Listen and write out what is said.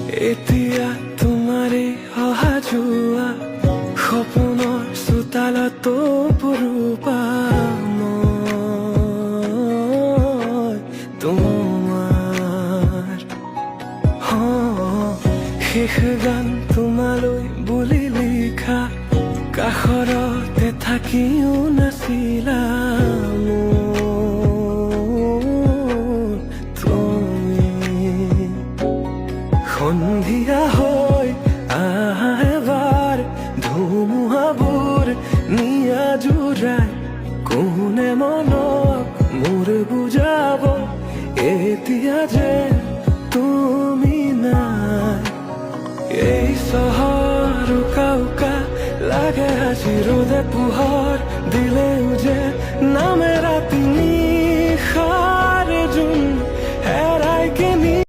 এতিয়া তোমাৰে অহা যোৱা সপোনৰ চোতালতো পৰোপা মই তোমাৰ শেষ গান তোমালৈ বুলি লিখা কাষৰতে থাকিও নাছিলা সন্ধিয়া হৈ আহা এবাৰ ধুমুহাবোৰ নিয়া জোৰাই কোনে মনক মোৰ বুজাব এতিয়া যে তুমি নাই এই চহৰ উকা উকা লাগে আজি ৰ'দে পোহৰ